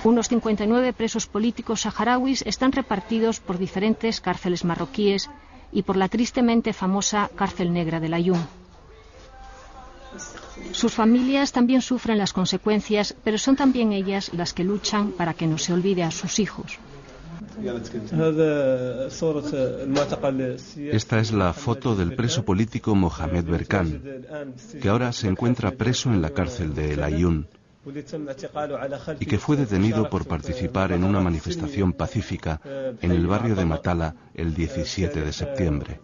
Unos 59 presos políticos saharauis están repartidos por diferentes cárceles marroquíes y por la tristemente famosa cárcel negra de Laayoune. Sus familias también sufren las consecuencias, pero son también ellas las que luchan para que no se olvide a sus hijos. Esta es la foto del preso político Mohamed Berkan, que ahora se encuentra preso en la cárcel de Laayoune y que fue detenido por participar en una manifestación pacífica en el barrio de Matala el 17 de septiembre.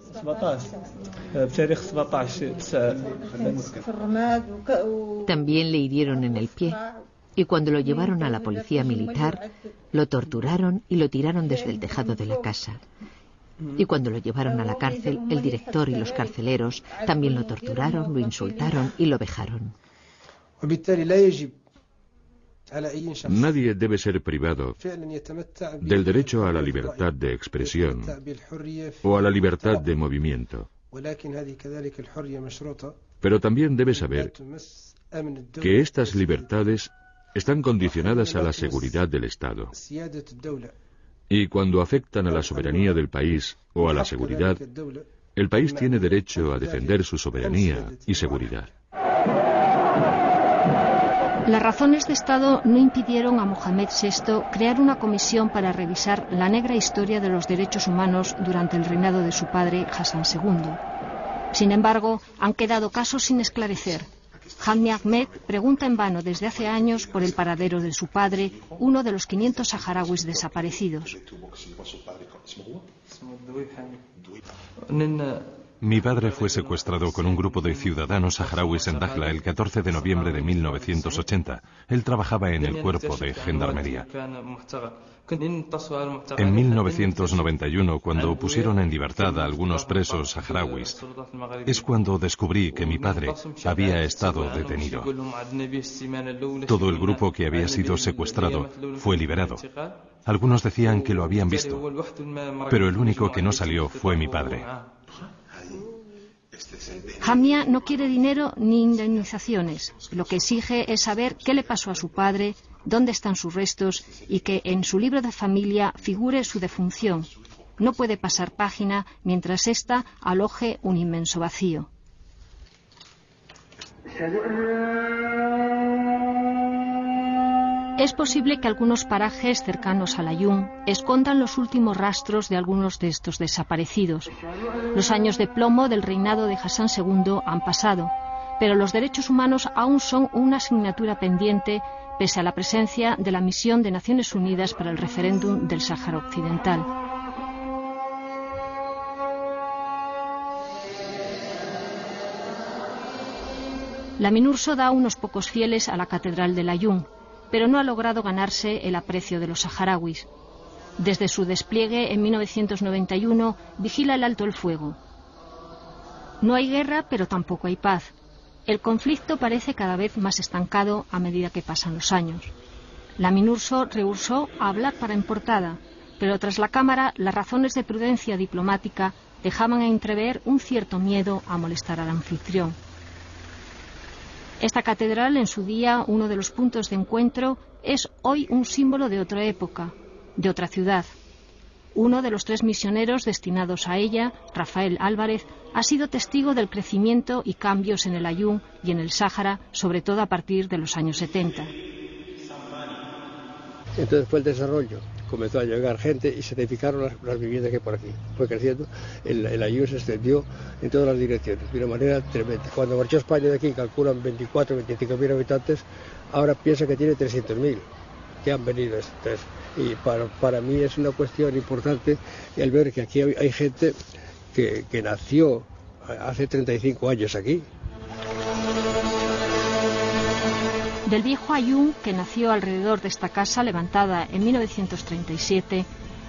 También le hirieron en el pie y cuando lo llevaron a la policía militar, lo torturaron y lo tiraron desde el tejado de la casa. Y cuando lo llevaron a la cárcel, el director y los carceleros también lo torturaron, lo insultaron y lo vejaron. Nadie debe ser privado del derecho a la libertad de expresión o a la libertad de movimiento. Pero también debe saber que estas libertades están condicionadas a la seguridad del Estado. Y cuando afectan a la soberanía del país o a la seguridad, el país tiene derecho a defender su soberanía y seguridad. Las razones de Estado no impidieron a Mohamed VI crear una comisión para revisar la negra historia de los derechos humanos durante el reinado de su padre, Hassan II. Sin embargo, han quedado casos sin esclarecer. Hani Ahmed pregunta en vano desde hace años por el paradero de su padre, uno de los 500 saharauis desaparecidos. Mi padre fue secuestrado con un grupo de ciudadanos saharauis en Dakhla el 14 de noviembre de 1980. Él trabajaba en el cuerpo de gendarmería. En 1991, cuando pusieron en libertad a algunos presos saharauis, es cuando descubrí que mi padre había estado detenido. Todo el grupo que había sido secuestrado fue liberado. Algunos decían que lo habían visto, pero el único que no salió fue mi padre. Hamia no quiere dinero ni indemnizaciones. Lo que exige es saber qué le pasó a su padre, dónde están sus restos y que en su libro de familia figure su defunción. No puede pasar página mientras ésta aloje un inmenso vacío. Es posible que algunos parajes cercanos a Laayoune escondan los últimos rastros de algunos de estos desaparecidos. Los años de plomo del reinado de Hassan II han pasado, pero los derechos humanos aún son una asignatura pendiente pese a la presencia de la misión de Naciones Unidas para el referéndum del Sáhara Occidental. La MINURSO da unos pocos fieles a la catedral de Laayoune, pero no ha logrado ganarse el aprecio de los saharauis. Desde su despliegue en 1991 vigila el alto el fuego. No hay guerra, pero tampoco hay paz. El conflicto parece cada vez más estancado a medida que pasan los años. La MINURSO rehusó hablar para en portada, pero tras la cámara las razones de prudencia diplomática dejaban a entrever un cierto miedo a molestar al anfitrión. Esta catedral, en su día uno de los puntos de encuentro, es hoy un símbolo de otra época, de otra ciudad. Uno de los 3 misioneros destinados a ella, Rafael Álvarez, ha sido testigo del crecimiento y cambios en el Laayoune y en el Sáhara, sobre todo a partir de los años 70. Entonces fue el desarrollo, comenzó a llegar gente y se edificaron las viviendas que hay por aquí. Fue creciendo, el Laayoune se extendió en todas las direcciones, de una manera tremenda. Cuando marchó España de aquí, calculan 24 o 25.000 habitantes, ahora piensa que tiene 300.000 que han venido. Entonces, y para mí es una cuestión importante el ver que aquí hay gente que nació hace 35 años aquí. Del viejo Laayoune, que nació alrededor de esta casa levantada en 1937,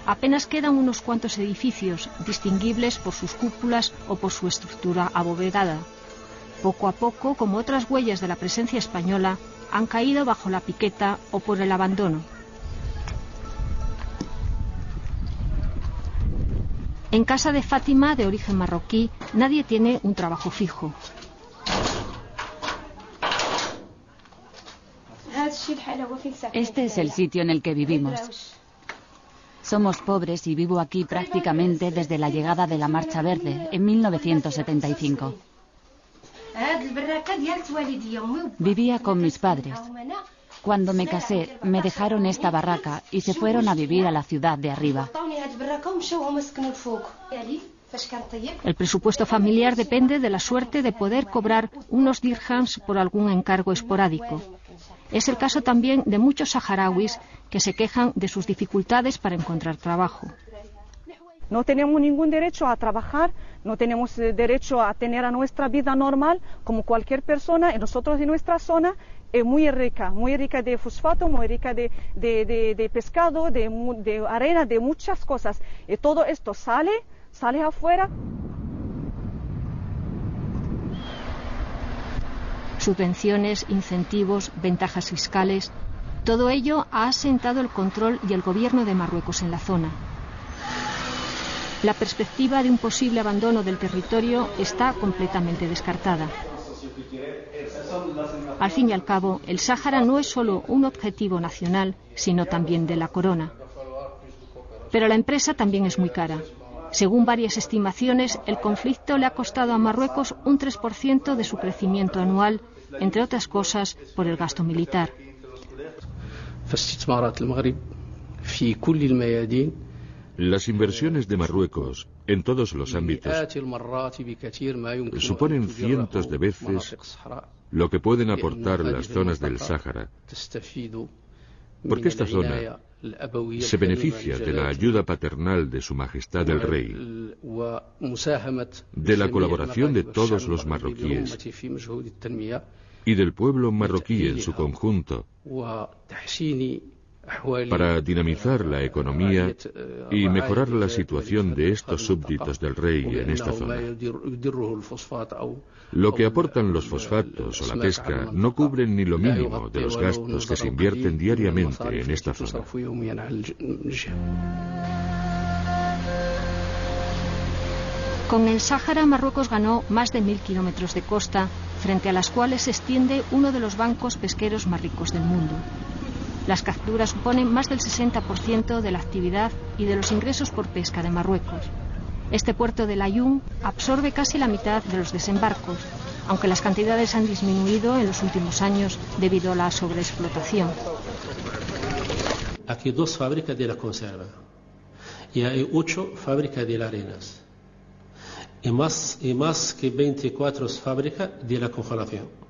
apenas quedan unos cuantos edificios distinguibles por sus cúpulas o por su estructura abovedada. Poco a poco, como otras huellas de la presencia española, han caído bajo la piqueta o por el abandono. En casa de Fátima, de origen marroquí, nadie tiene un trabajo fijo. Este es el sitio en el que vivimos. Somos pobres y vivo aquí prácticamente desde la llegada de la Marcha Verde en 1975. Vivía con mis padres. Cuando me casé, me dejaron esta barraca y se fueron a vivir a la ciudad de arriba. El presupuesto familiar depende de la suerte de poder cobrar unos dirhams por algún encargo esporádico. Es el caso también de muchos saharauis que se quejan de sus dificultades para encontrar trabajo. No tenemos ningún derecho a trabajar, no tenemos derecho a tener a nuestra vida normal como cualquier persona. Y nosotros en nuestra zona es muy rica de fosfato, muy rica de pescado, de arena, de muchas cosas. Y todo esto sale afuera. Subvenciones, incentivos, ventajas fiscales, todo ello ha asentado el control y el gobierno de Marruecos en la zona. La perspectiva de un posible abandono del territorio está completamente descartada. Al fin y al cabo, el Sáhara no es solo un objetivo nacional, sino también de la corona. Pero la empresa también es muy cara. Según varias estimaciones, el conflicto le ha costado a Marruecos un 3% de su crecimiento anual, entre otras cosas, por el gasto militar. Las inversiones de Marruecos en todos los ámbitos suponen cientos de veces lo que pueden aportar las zonas del Sáhara, porque esta zona se beneficia de la ayuda paternal de Su Majestad el Rey, de la colaboración de todos los marroquíes y del pueblo marroquí en su conjunto, para dinamizar la economía y mejorar la situación de estos súbditos del rey en esta zona. Lo que aportan los fosfatos o la pesca no cubren ni lo mínimo de los gastos que se invierten diariamente en esta zona. Con el Sáhara, Marruecos ganó más de 1000 kilómetros de costa, frente a las cuales se extiende uno de los bancos pesqueros más ricos del mundo. Las capturas suponen más del 60% de la actividad y de los ingresos por pesca de Marruecos. Este puerto de Layún absorbe casi la mitad de los desembarcos, aunque las cantidades han disminuido en los últimos años debido a la sobreexplotación. Aquí hay 2 fábricas de la conserva y hay 8 fábricas de las arenas y más que 24 fábricas de la congelación.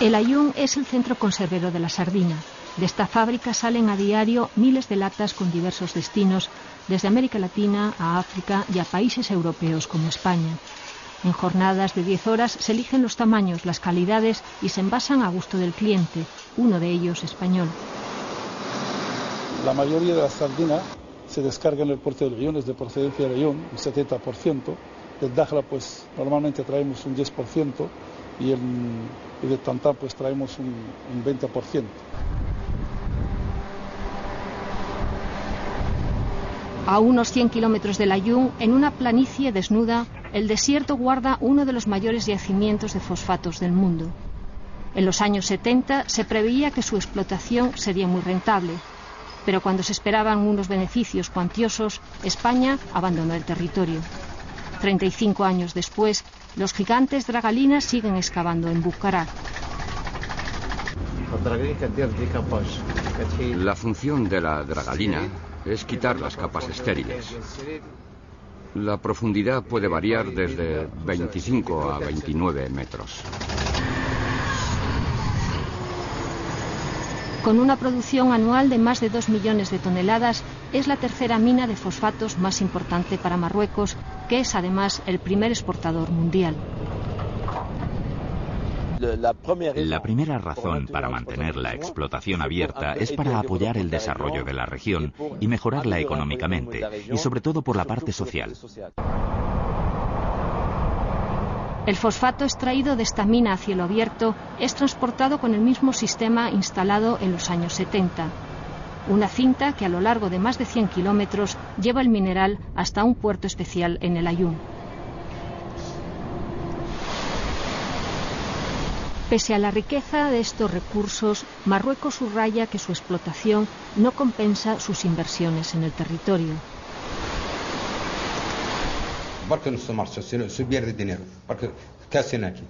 El Layún es el centro conservero de la sardina. De esta fábrica salen a diario miles de latas con diversos destinos, desde América Latina a África y a países europeos como España. En jornadas de 10 horas se eligen los tamaños, las calidades y se envasan a gusto del cliente, uno de ellos español. La mayoría de las sardinas se descarga en el puerto de Layún, es de procedencia de Layún, un 70%. Del Dajla pues normalmente traemos un 10% y de Tantán pues traemos un 20%. A unos 100 kilómetros de Layún, en una planicie desnuda, el desierto guarda uno de los mayores yacimientos de fosfatos del mundo. En los años 70 se preveía que su explotación sería muy rentable, pero cuando se esperaban unos beneficios cuantiosos, España abandonó el territorio. 35 años después, los gigantes dragalinas siguen excavando en Bucará. La función de la dragalina es quitar las capas estériles. La profundidad puede variar desde 25 a 29 metros. Con una producción anual de más de 2 millones de toneladas, es la tercera mina de fosfatos más importante para Marruecos, que es además el primer exportador mundial. La primera razón para mantener la explotación abierta es para apoyar el desarrollo de la región y mejorarla económicamente, y sobre todo por la parte social. El fosfato extraído de esta mina a cielo abierto es transportado con el mismo sistema instalado en los años 70. Una cinta que a lo largo de más de 100 kilómetros lleva el mineral hasta un puerto especial en el Layún. Pese a la riqueza de estos recursos, Marruecos subraya que su explotación no compensa sus inversiones en el territorio. Porque no se pierde dinero, porque ¿qué hacen aquí?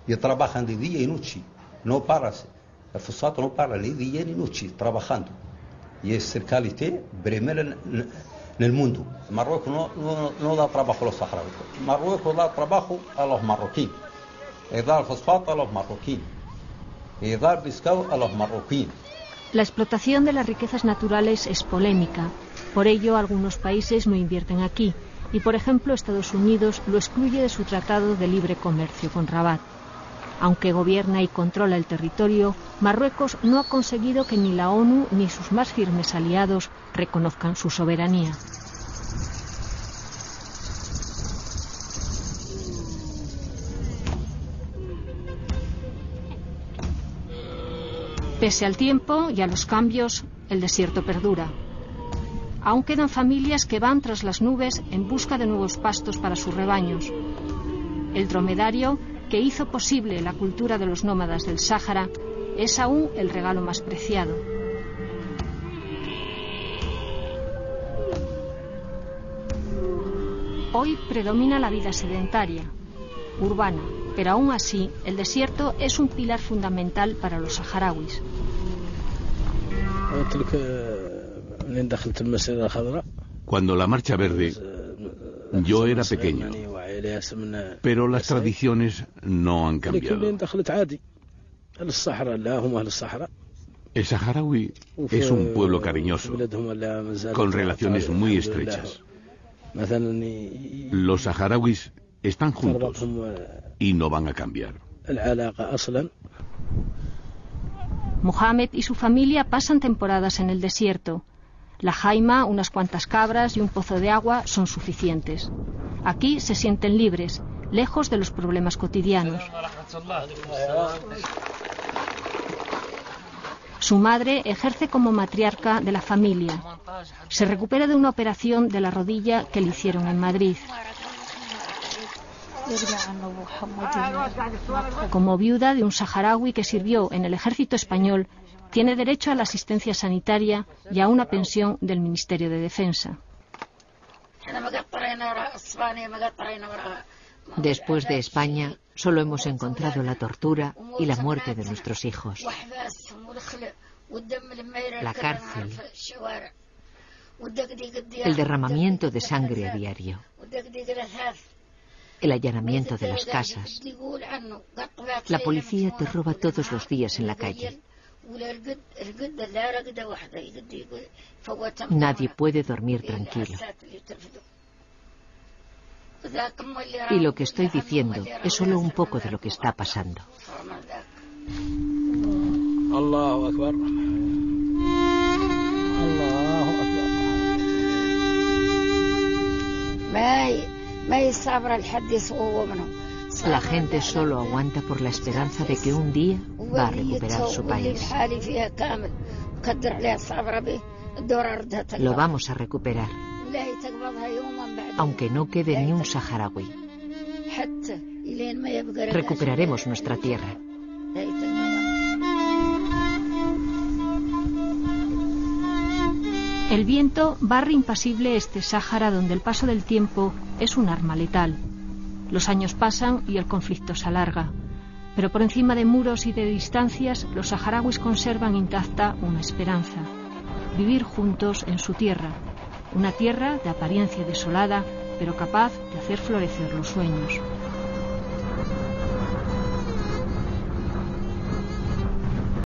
Y trabajan de día y noche, no paran. El fosfato no para ni día ni noche trabajando. Y es el calidad primero en el mundo. Marruecos no da trabajo a los saharauis. Marruecos da trabajo a los marroquíes. Y da el fosfato a los marroquíes. Y da el pescado a los marroquíes. La explotación de las riquezas naturales es polémica. Por ello, algunos países no invierten aquí. Y, por ejemplo, Estados Unidos lo excluye de su tratado de libre comercio con Rabat. Aunque gobierna y controla el territorio, Marruecos no ha conseguido que ni la ONU ni sus más firmes aliados reconozcan su soberanía. Pese al tiempo y a los cambios, el desierto perdura. Aún quedan familias que van tras las nubes en busca de nuevos pastos para sus rebaños. El dromedario, que hizo posible la cultura de los nómadas del Sáhara, es aún el regalo más preciado. Hoy predomina la vida sedentaria, urbana, pero aún así el desierto es un pilar fundamental para los saharauis. Cuando la Marcha Verde, yo era pequeño, pero las tradiciones no han cambiado. El saharaui es un pueblo cariñoso, con relaciones muy estrechas. Los saharauis están juntos y no van a cambiar. Mohamed y su familia pasan temporadas en el desierto. La jaima, unas cuantas cabras y un pozo de agua son suficientes. Aquí se sienten libres, lejos de los problemas cotidianos. Su madre ejerce como matriarca de la familia. Se recupera de una operación de la rodilla que le hicieron en Madrid. Como viuda de un saharaui que sirvió en el ejército español, tiene derecho a la asistencia sanitaria y a una pensión del Ministerio de Defensa. Después de España, solo hemos encontrado la tortura y la muerte de nuestros hijos. La cárcel, el derramamiento de sangre a diario, el allanamiento de las casas. La policía te roba todos los días en la calle. Nadie puede dormir tranquilo. Y lo que estoy diciendo es solo un poco de lo que está pasando. Allahu Akbar. Allahu Akbar. La gente solo aguanta por la esperanza de que un día va a recuperar su país. Lo vamos a recuperar, aunque no quede ni un saharaui. Recuperaremos nuestra tierra. El viento barre impasible este Sáhara donde el paso del tiempo es un arma letal. Los años pasan y el conflicto se alarga. Pero por encima de muros y de distancias, los saharauis conservan intacta una esperanza: vivir juntos en su tierra. Una tierra de apariencia desolada, pero capaz de hacer florecer los sueños.